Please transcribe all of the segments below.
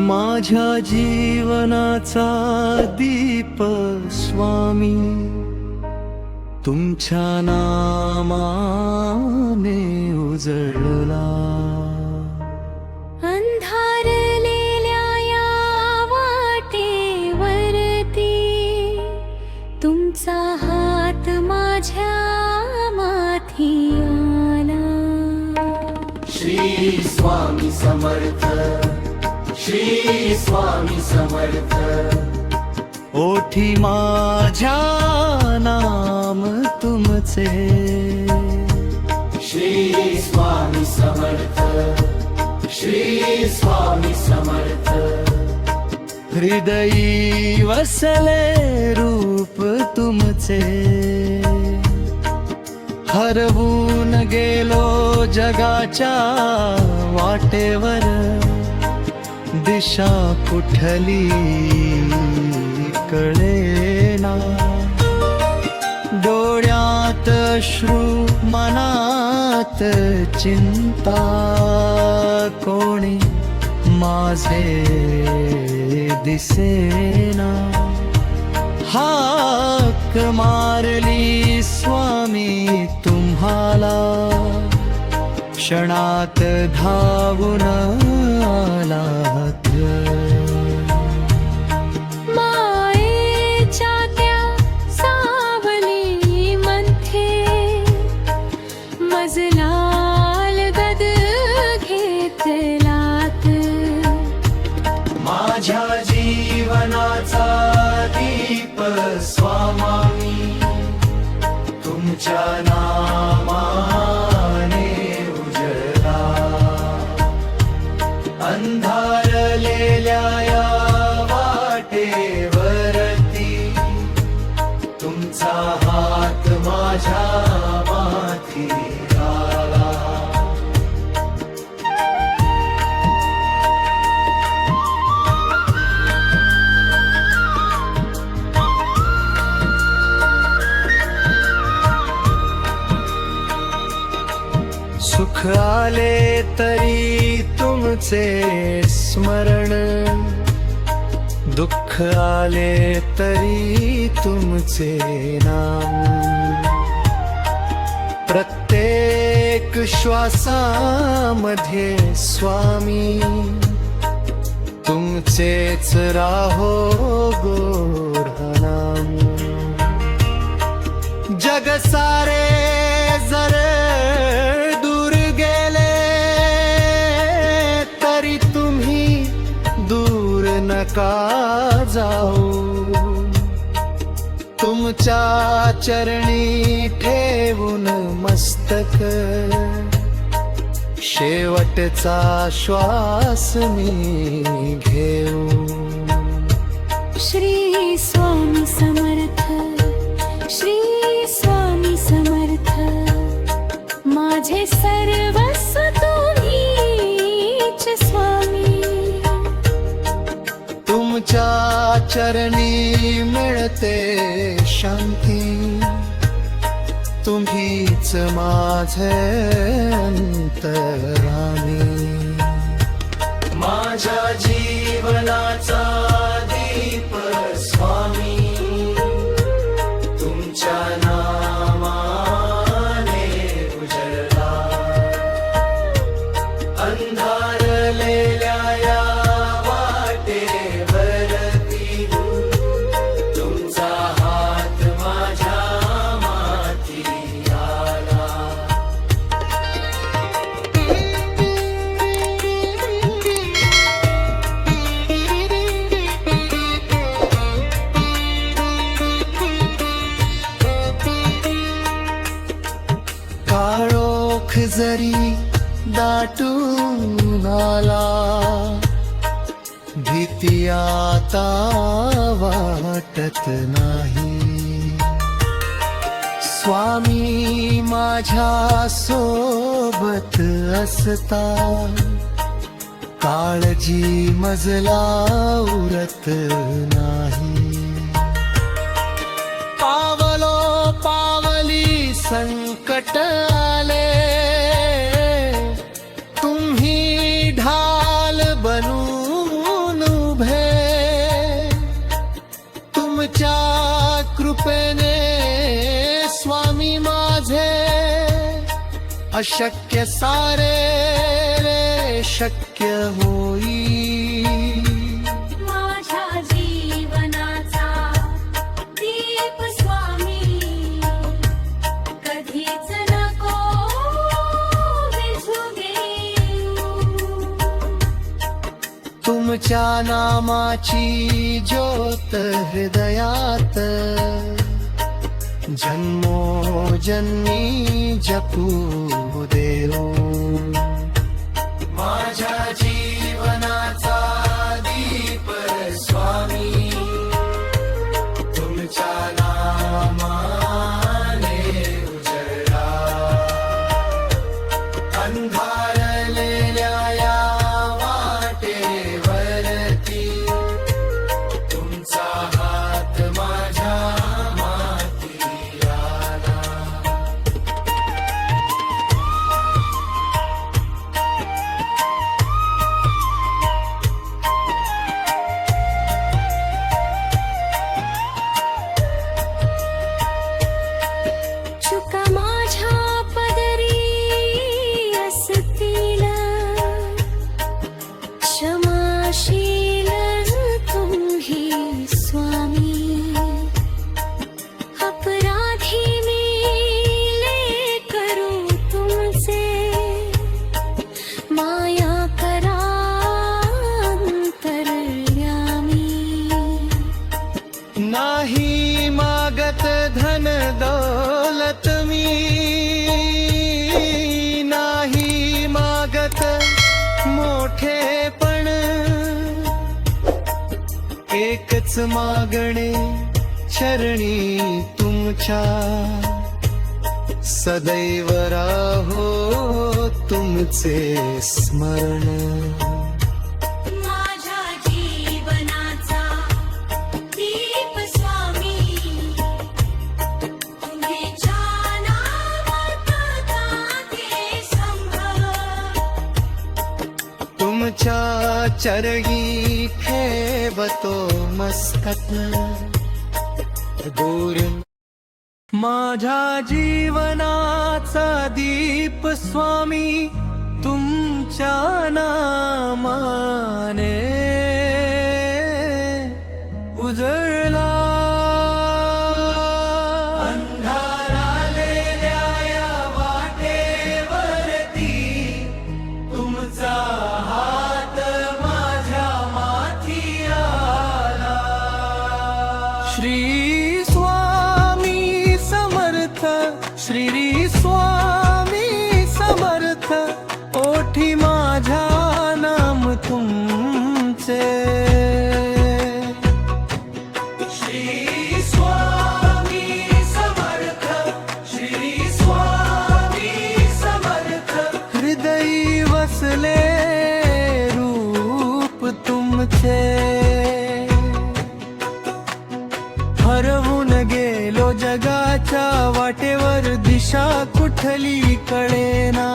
माझ्या जीवनाचा दीप स्वामी तुमच्या नामाने उजळला. अंधारलेल्या या वाटेवरती तुमचा हात माझ्या माथी आला. श्री स्वामी समर्थ, श्री स्वामी समर्थ. ओठी माझ्या नाम तुमचे. श्री स्वामी समर्थ, श्री स्वामी समर्थ. हृदयी वसले रूप तुमचे. हरवून गेलो जगाच्या वाटेवर. दिशा कुठली कळेना. डोळ्यात अश्रू मनात चिंता. कोणी माझे दिसेना. हाक मारली स्वामी तुम्हाला. क्षणात धावून आलात. मायेच्या त्या सावली मध्ये मजलाल गद घेतलात. माझ्या जीवनाचा दीप स्वामी तुमच्या नामाने उजळला. अंधारलेल्या या वाटेवरती तुमचा हात माझ्या माथी आला. सुख आले तरी तुमचे स्मरण. दुःख आले तरी तुमचे नाम. प्रत्येक श्वासामध्ये स्वामी तुमचेच राहो गोड नाम. जग सारे जर दूर गेले तरी तुम्ही दूर नका जाऊ. तुमच्या चरणी ठेवून मस्तक. शेवटचा श्वास मी घेऊ. श्री स्वामी समर्थ, श्री स्वामी समर्थ. माझे सर्वस्व तुम्हीच स्वामी. तुमच्या चरणी मिळते शांती. तुम्हीच माझे अंतरामी. माझ्या जीवनाचा दीप स्वामी तुमच्या नामाने उजळला. अंधारलेल्या या वाटेवरती तुमचा हात माझ्या माथी आला. काळोख जरी दाटून आला. भीती आता वाटत नाही. स्वामी माझ्या सोबत असता. काळजी मजला उरत नाही. पावलो पावली संकट आले. तुम्ही ढाल बनून अशक्य सारे रे शक्य होई. माझ्या जीवनाचा दीप स्वामी कधीच नको विझू देऊ. तुमच्या नामाची ज्योत हृदयात जन्मोजन्मी जपू देऊ. माझ्या जीवनाचा दीप स्वामी तुमच्या नामाने उजळला. अंधारलेल्या या वाटेवरती तुमचा हात माझ्या माथी आला. चुका माझ्या पदरी असतील क्षमाशील तुम्ही स्वामी. अपराधी मी करू तुमचे माया करा अंतर्यामी. नाही मागत धन दौलत मी, नाही मागत मोठेपण. एकच मागणे चरणी तुमच्या सदैव राहो तुमचे स्मरण. माझ्या जीवनाचा दीप स्वामी तुम्हीच्या नामात गाते संभव. तुमच्या चरगी ठेवतो मस्तक दूर. माझ्या जीवनाचा दीप स्वामी तुमच्या नामाने उजळला. अंधारालेल्या या वाटेवरती तुमचा हात माझ्या माथी आला. श्री स्वामी समर्थ, श्री स्वामी समर्थ. ओठी माझ्या नाम तुमचे. श्री स्वामी समर्थ, श्री स्वामी समर्थ. हृदयी वसले रूप तुमचे. हरवून गेलो जगाच्या वाटेवर दिशा कुठली कळेना.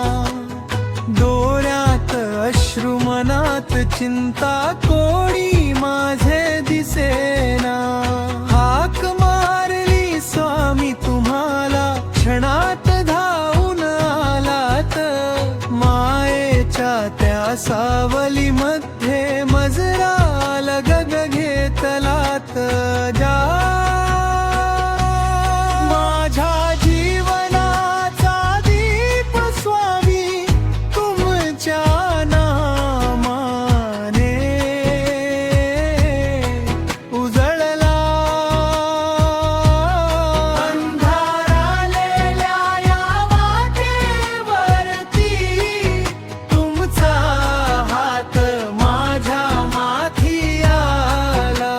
डोळ्यात अश्रू मनात चिंता कोणी माझे दिसेना. हाक मारली स्वामी तुम्हाला क्षणात धावून आलात. मायेच्या त्या सावली मध्ये मजरा लगग घेतलात. माझ्या जीवनाचा दीप स्वामी तुमच्या नामाने उजळला. अंधारालेल्या या वाटेवरती तुमचा हात माझ्या माथी आला.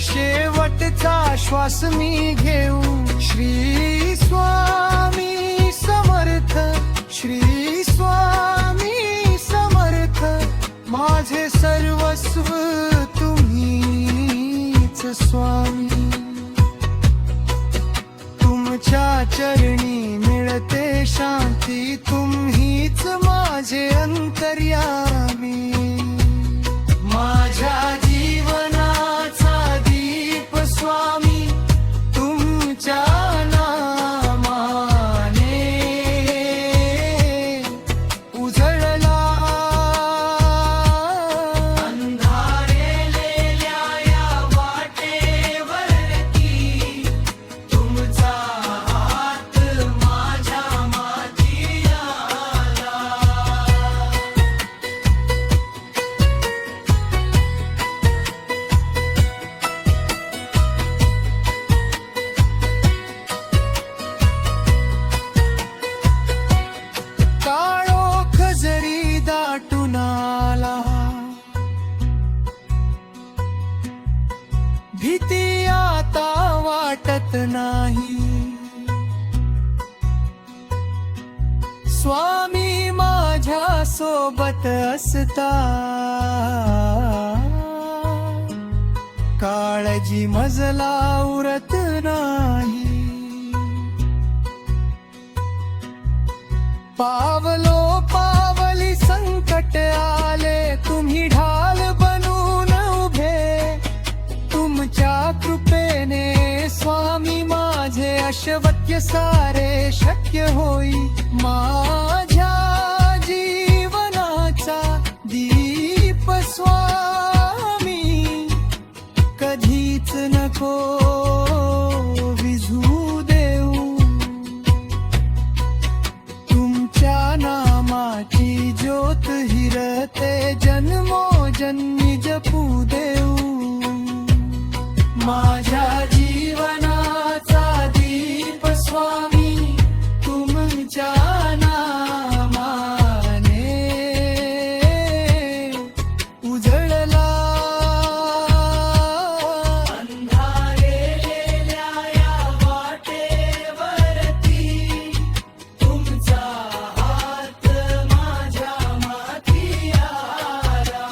शेवटचा श्वास मी घेऊ. श्री स्वामी समर्थ, श्री स्वामी समर्थ, माझे सर्वस्व तुम्हीच स्वामी. तुमच्या चरणी मिळते शांती, तुम्हीच माझे अंतर्यामी. माझ्या जीवनाचा दीप स्वामी तुमच्या नामाने उजळला. अंधारलेल्या या वाटेवरती तुमचा हात माझ्या माथी आला. काळोख जरी दाटून आला, भीती आता वाटत नाही. स्वामी माझ्या सोबत असता, काळजी मजला उरत नाही. पावलो पावली संकट आले, तुम्ही ढाल बनून उभे. तुमच्या कृपेने स्वामी माझे अशक्य सारे शक्य होई. माझ्या जीवनाचा दीप स्वामी कधीच नको विझू देऊ. तुमच्या नामाची ज्योत हिरते जन्मोजन्मी जपू देऊ. माझ्या जीवनाचा दीप स्वामी तुमच्या नामाने उजळला. अंधारलेल्या या वाटेवरती तुमचा हात माझ्या माथी आला.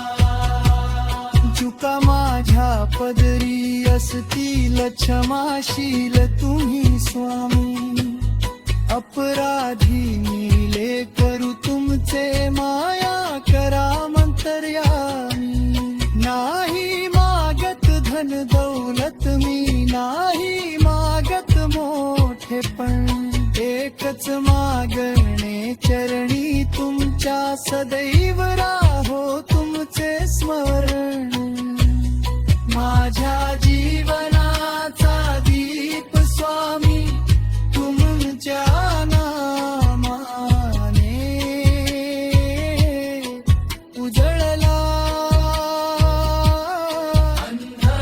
चुका माझ्या पदरी असतील क्षमाशील तुम्ही स्वामी. अपराधी मिले करू तुमचे माया करा मंतर्यामी. नाही मागत धन दौलत मी, नाही मागत मोठे पण, एकच मागणे चरणी तुमच्या सदैव राहो तुमचे स्मरण. माझ्या जीवनाचा दीप स्वामी तुमच्या नामाने उजळला.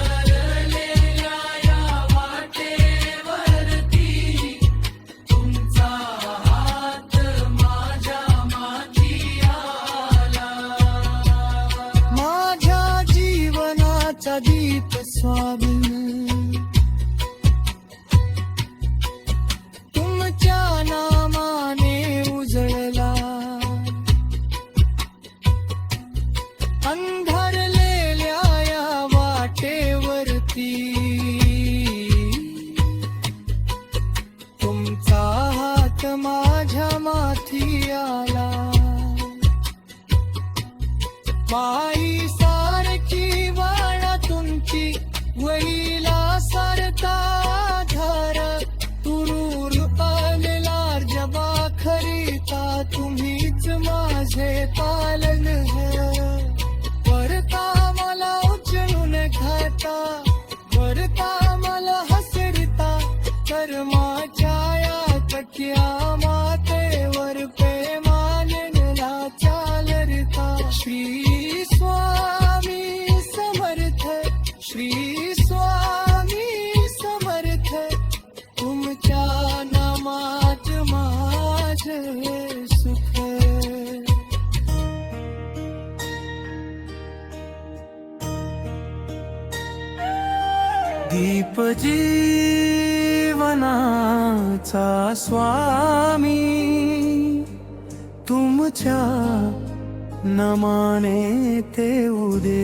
अंधारलेल्या या वाटेवरती तुमचा हात माझ्या माथी आला. माझ्या जीवनाचा दीप स्वामी तुमच्या नामाने उजळला. अंधारलेल्या या वाटेवरती तुमचा हात माझ्या माथी आला. माई सारखी वाणा तुमची वहिला सारता धार. तुरूर आलेला जबा खरीता तुम्हीच माझे पालनहार. वरता मला उचलून खाता, वरता मला हसरिता. कर्माच्या या तकिया मातेवर प्रेमानेला चालरिता. श्री स्वामी समर्थ, श्री स्वामी समर्थ, तुमच्या नामात माझे सुख. दीप जीवनाचा स्वामी तुमच्या नमाने ते उदे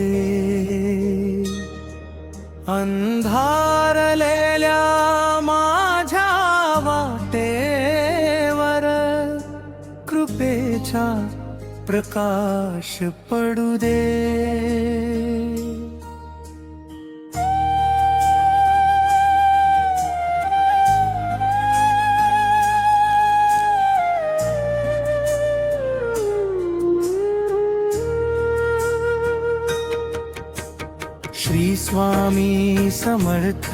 अंधारलेल्या माझ्या वाटेवर कृपेचा प्रकाश पडू दे. श्री स्वामी समर्थ,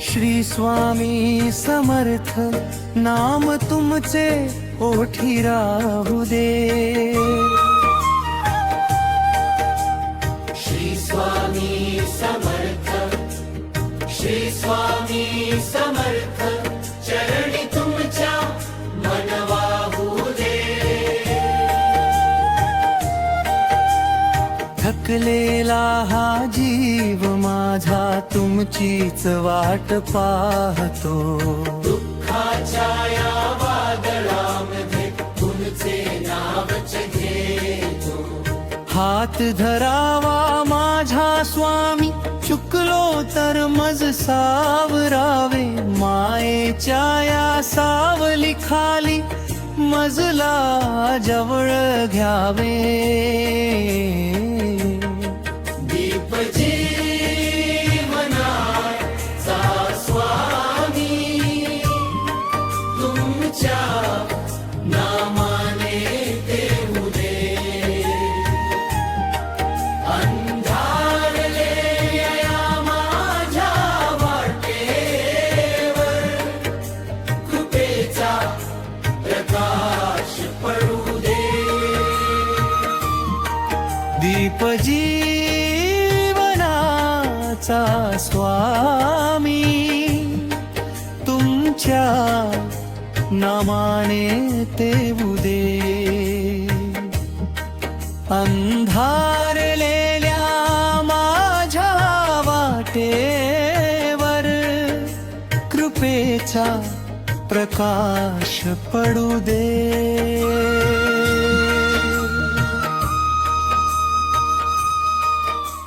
श्री स्वामी समर्थ, नाम तुमचे ओठी राहू दे. श्री स्वामी समर्थ, श्री स्वामी समर्थ, चरणी तुमच्या मन वाहू दे. थकलेला हा जीव माझा तुमचीच वाट पाहतो. दुःखाच्या या वादळामध्ये तुमचे नावच घेतो. हात धरावा माझा स्वामी, चुकलो तर मज सावरावे. मायेच्या या सावली खाली मजला जवळ घ्यावे. दीप जीवनाचा स्वामी तुमच्या नामाने देऊ दे. अंधारलेल्या या माझ्या वाटेवर कृपेचा प्रकाश पडू दे. दीप जीवनाचा स्वामी तुमच्या नामाने तेवू दे. अंधारलेल्या माझ्या वाटेवर कृपेचा प्रकाश पडू दे.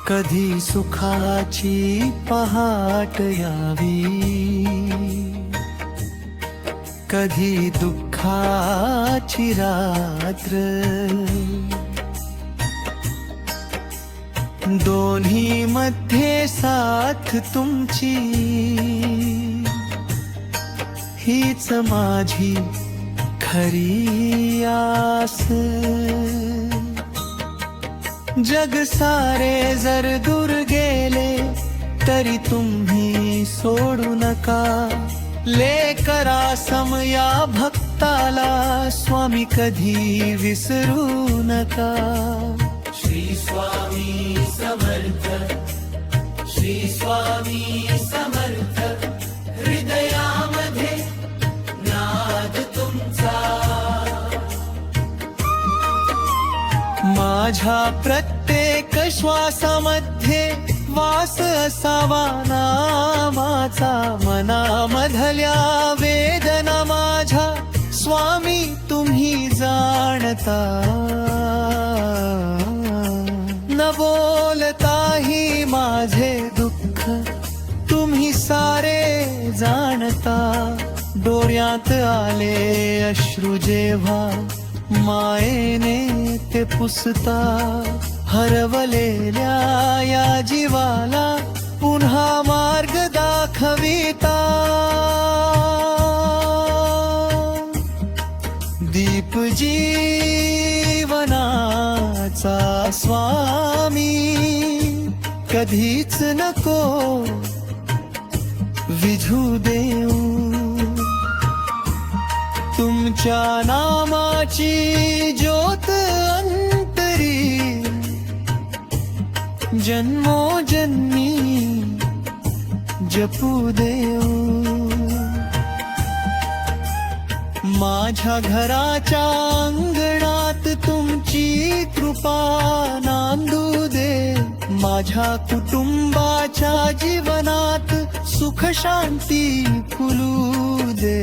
कधी सुखाची पहाट यावी, कधी दुःखाची रात्र. दोन्ही मध्ये साथ तुमची हीच माझी खरी आस. जग सारे जर दूर गेले तरी तुम्ही सोडू नका. लेकरा सम या भक्ताला स्वामी कधी विसरू नका. श्री स्वामी समर्थ, श्री स्वामी समर्थ, हृदयामध्ये नाद तुमचा. माझ्या प्रत्येक श्वासामध्ये वास असावा नामाचा. मनामधल्या वेदना माझ्या स्वामी तुम्ही जाणता. न बोलताही माझे दुःख तुम्ही सारे जाणता. डोळ्यात आले अश्रू जेव्हा मायेने ते पुसता. हरवलेल्या या जीवाला पुन्हा मार्ग दाखविता. दीप जीवनाचा स्वामी कधीच नको विझू देऊ. तुमच्या नामाची ज्योत अंतरी जन्मोजन्मी जपू देऊ. माझ्या घराच्या अंगणात तुमची कृपा नांदू दे. माझ्या कुटुंबाच्या जीवनात सुख शांती फुलू दे.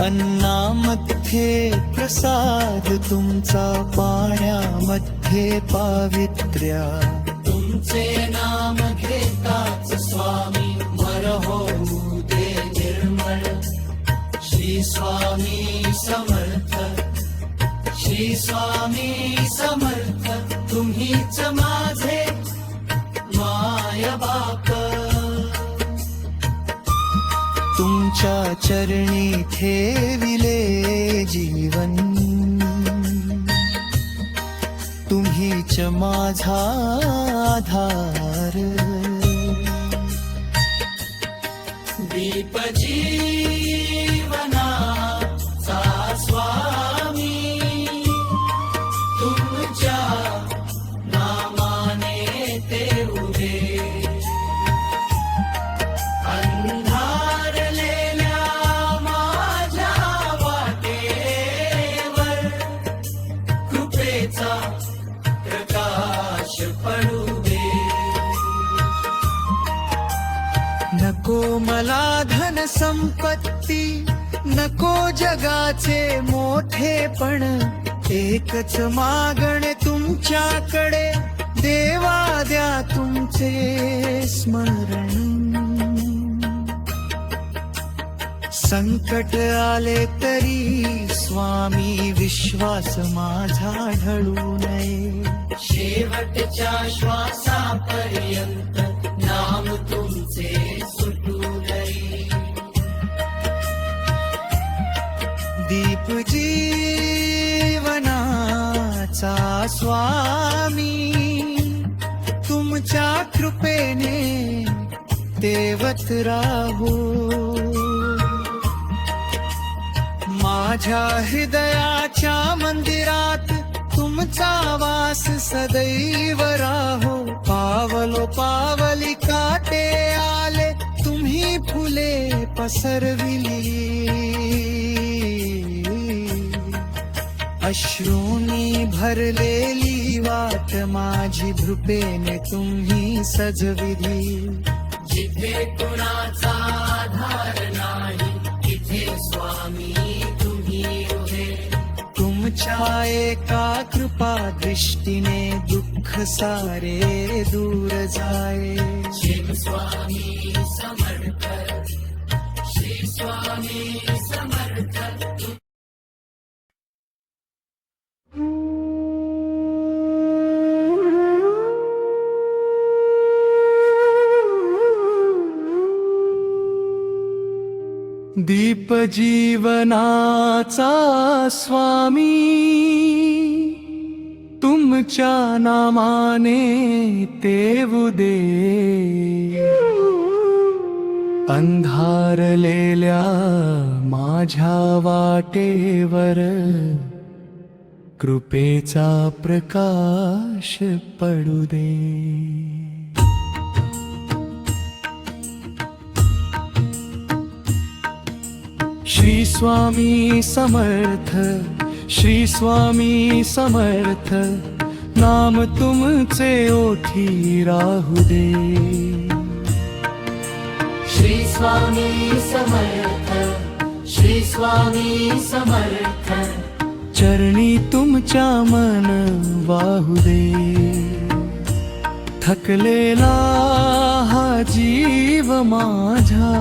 अन्नामध्ये प्रसाद तुमचा, पाण्यामध्ये पावित्र्य. तुमचे नाम घेताच स्वामी मर होऊ दे निर्मळ. श्री स्वामी समर्थ, श्री स्वामी समर्थ. तुम्हीच माझे माय बाप. तुमच्या चरणी ठेविले जीवन, तुम्हीच माझा आधार. दीप जीवनाचा स्वामी, तुमच्या नामाने ते उभे. अंधारलेल्या माझ्या वाटेवर कृपेचा प्रकाश पडू दे. नको मला धन संपत्ती, नको जगाचे मोठेपण. एकच मागणे तुमच्याकडे, देवा द्या तुमचे स्मरण. संकट आले तरी स्वामी विश्वास माझा ढळू नये. शेवटच्या श्वासापर्यंत नाम तुमचे सुटू नये. दीप जीवनाचा स्वामी, तुमच्या कृपेने तेवत राहू. माझ्या हृदयाच्या मंदिरात तुमचा वास सदैव राहो. पावलो पावली काटे आले, तुम्ही फुले पसरविली. अश्रूंनी भरलेली वाट माझी कृपेने तुम्ही सजविली. जिथे कुणाचा आधार नाही, तिथे स्वामी तुम्ही उभे. तुमच्या एका कृपा दृष्टीने दुःख सारे दूर जाए. श्री स्वामी समर्थ, श्री स्वामी समर्थ. दीप जीवनाचा स्वामी, तुमच्या नामाने तेवू दे. अंधारलेल्या माझ्या वाटेवर कृपेचा प्रकाश पडू दे. श्री स्वामी समर्थ, श्री स्वामी समर्थ. नाम तुमचे ओठी राहू दे. श्री स्वामी समर्थ, श्री स्वामी समर्थ. चरणी तुमच्या मन वाहू दे. थकलेला हा जीव माझा,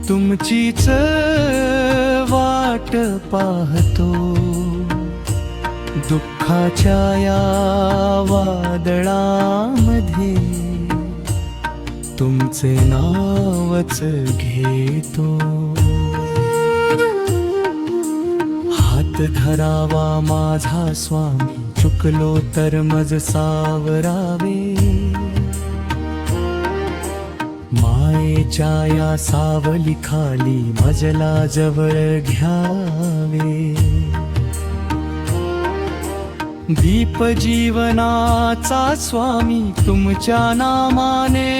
तुमचीच वाट पाहतो. दुःखाच्या या वादळामध्ये तुमचे नावच घेतो. हात धरावा माझा स्वामी, चुकलो तर मज सावरावे. मायेच्या या सावली खाली मजला जवळ घ्यावे. दीप जीवनाचा स्वामी, तुमच्या नामाने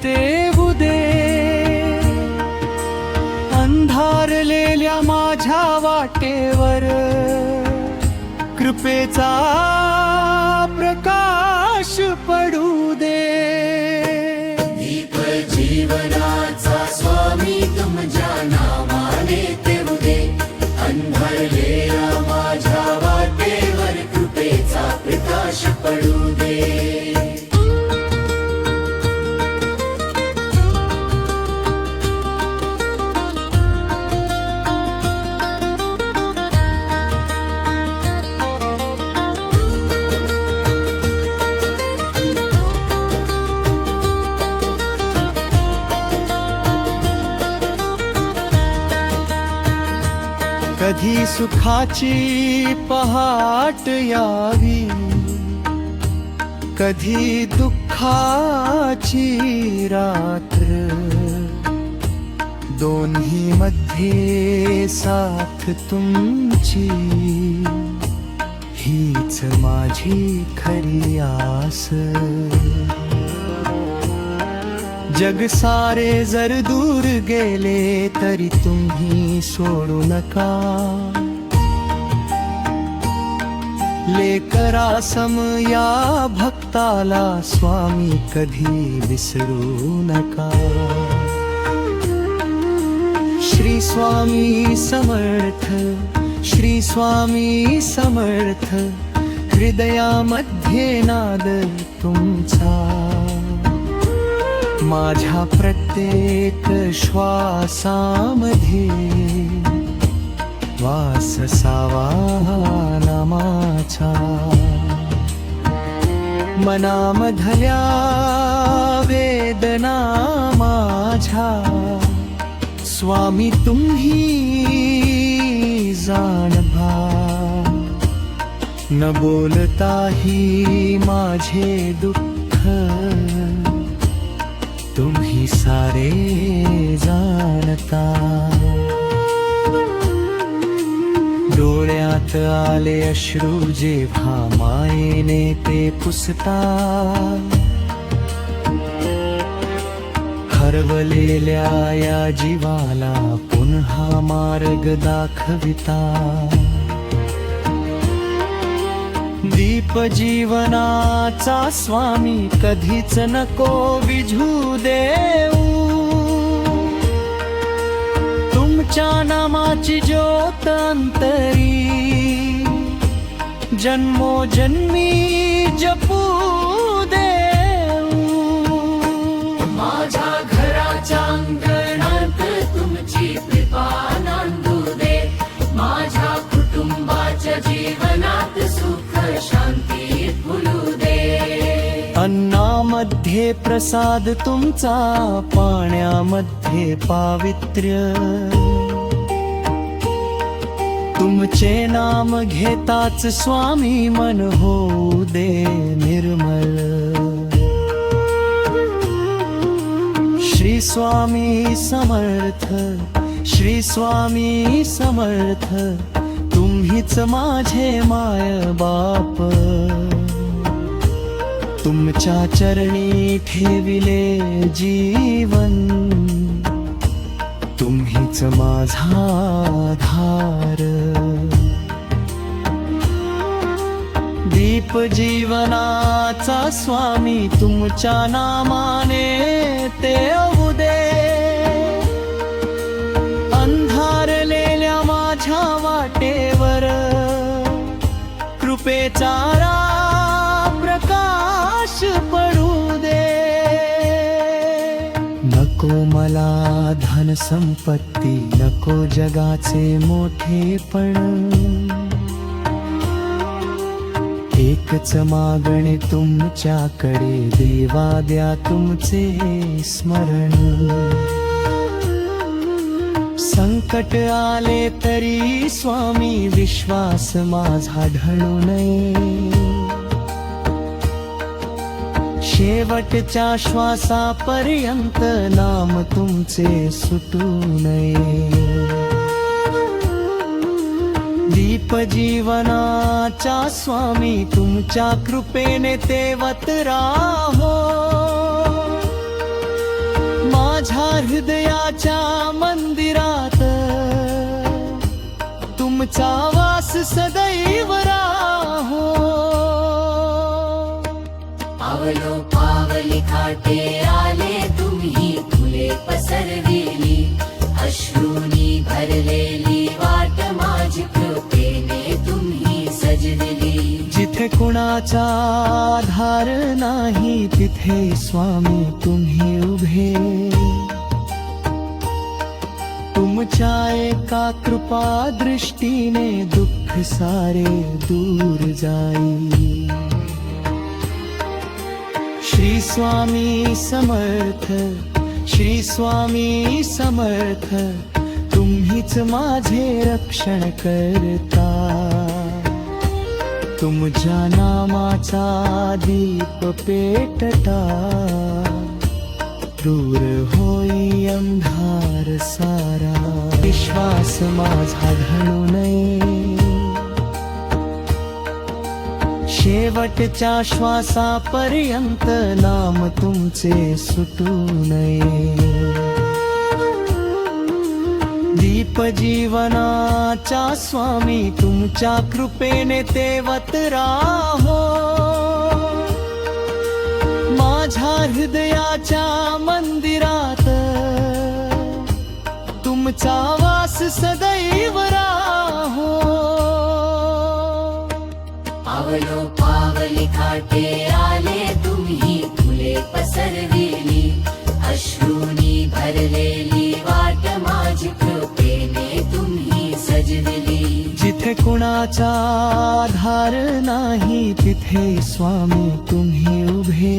तेवू दे. अंधारलेल्या माझ्या वाटेवर कृपेचा प्रकाश पडू दे. दीप जीवनाचा स्वामी तुमच्या नामाने तेवू दे. अंधारलेल्या माझ्या वाटेवर कृपेचा प्रकाश पडू दे. कधी सुखाची पहाट यावी, कधी दुःखाची रात्र, दोन्ही मध्ये साथ तुमची, हीच माझी खरी आस. जग सारे जर दूर गेले तरी तुम्ही सोडू नका. लेकरा सम या भक्ताला स्वामी कधी विसरू नका. श्री स्वामी समर्थ, श्री स्वामी समर्थ, हृदयामध्ये नाद तुमचा. माझ्या प्रत्येक श्वासामध्ये वास सावा नामाचा. मनामधल्या वेदना माझ्या स्वामी तुम्ही जाणभा. न बोलताही माझे दुःख तुम्ही सारे जाणता. डोळ्यात आले अश्रू जेव्हा मायेने ते पुसता. हरवलेल्या या जीवाला पुन्हा मार्ग दाखविता. दीप जीवनाचा स्वामी कधीच नको विझू देऊ. तुमच्या नामाची ज्योत अंतरी जन्मोजन्मी जपू देऊ. माझ्या घराच्या अंगणात तुमची कृपा नांदू दे. माझ्या कुटुंबाच्या जीवनात सुख शांती फुलू दे. अन्नामध्ये प्रसाद तुमचा, पाण्यामध्ये पावित्र्य. तुमचे नाम घेताच स्वामी मन होऊ दे निर्मल. श्री स्वामी समर्थ, श्री स्वामी समर्थ, तुम्हीच माझे माय बाप. तुमच्या चरणी ठेविले जीवन, तुम्हीच माझा आधार. दीप जीवनाचा स्वामी तुमच्या नामाने तेवू दे. अंधारलेल्या माझ्या वाटेवर कृपेचा प्रकाश पडू दे. नको मला धन संपत्ती, नको जगाचे मोठेपण. एकच मागणे तुमच्याकडे देवा, द्या तुमचे स्मरण. संकट आले तरी स्वामी विश्वास माझा ढळू नये. शेवटच्या श्वासापर्यंत नाम तुमचे सुटू नये. दीप जीवनाच्या स्वामी तुमच्या कृपेने तेवत राहो. माझ्या हृदयाच्या मंदिरात तुमचा वास सदैव राहो. पावलो पावली खाटे आले तुम्ही फुले पसरविली अश्रूनी भरलेली वाट माझी कृपेने तुम्ही सजविली. जिथे कुणाचा आधार नाही तिथे स्वामी तुम्ही उभे. तुमच्या एका कृपा दृष्टीने दुःख सारे दूर जाई. श्री स्वामी समर्थ, श्री स्वामी समर्थ, तुम्हीच माझे रक्षण करता. तुमच्या नामाचा दीप पेटता दूर होई अंधार सारा. विश्वास माझा ढळू नये, शेवटच्या श्वासापर्यंत नाम तुमचे सुटू नये. दीप जीवनाच्या स्वामी तुमच्या कृपेने तेवत राहो. माझ्या हृदयाच्या मंदिरात तुमचा वास सदैव राहो. पावलो पावली खाटे आले तुम्ही फुले पसरविली अश्रूनी भरलेली वाट माझी कृपेने तुम्ही सजविली. जिथे कुणाचा आधार नाही तिथे स्वामी तुम्ही उभे.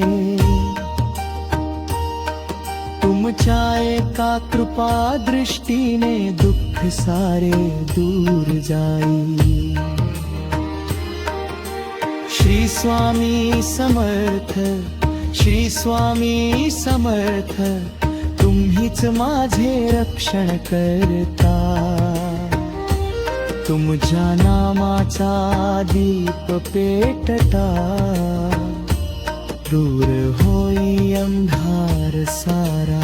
तुमच्या एका कृपा दृष्टीने दुःख सारे दूर जाई. श्री स्वामी समर्थ, श्री स्वामी समर्थ, तुम्हीच माझे रक्षण करता. तुमच्या नामाचा दीप पेटता दूर होई अंधार सारा.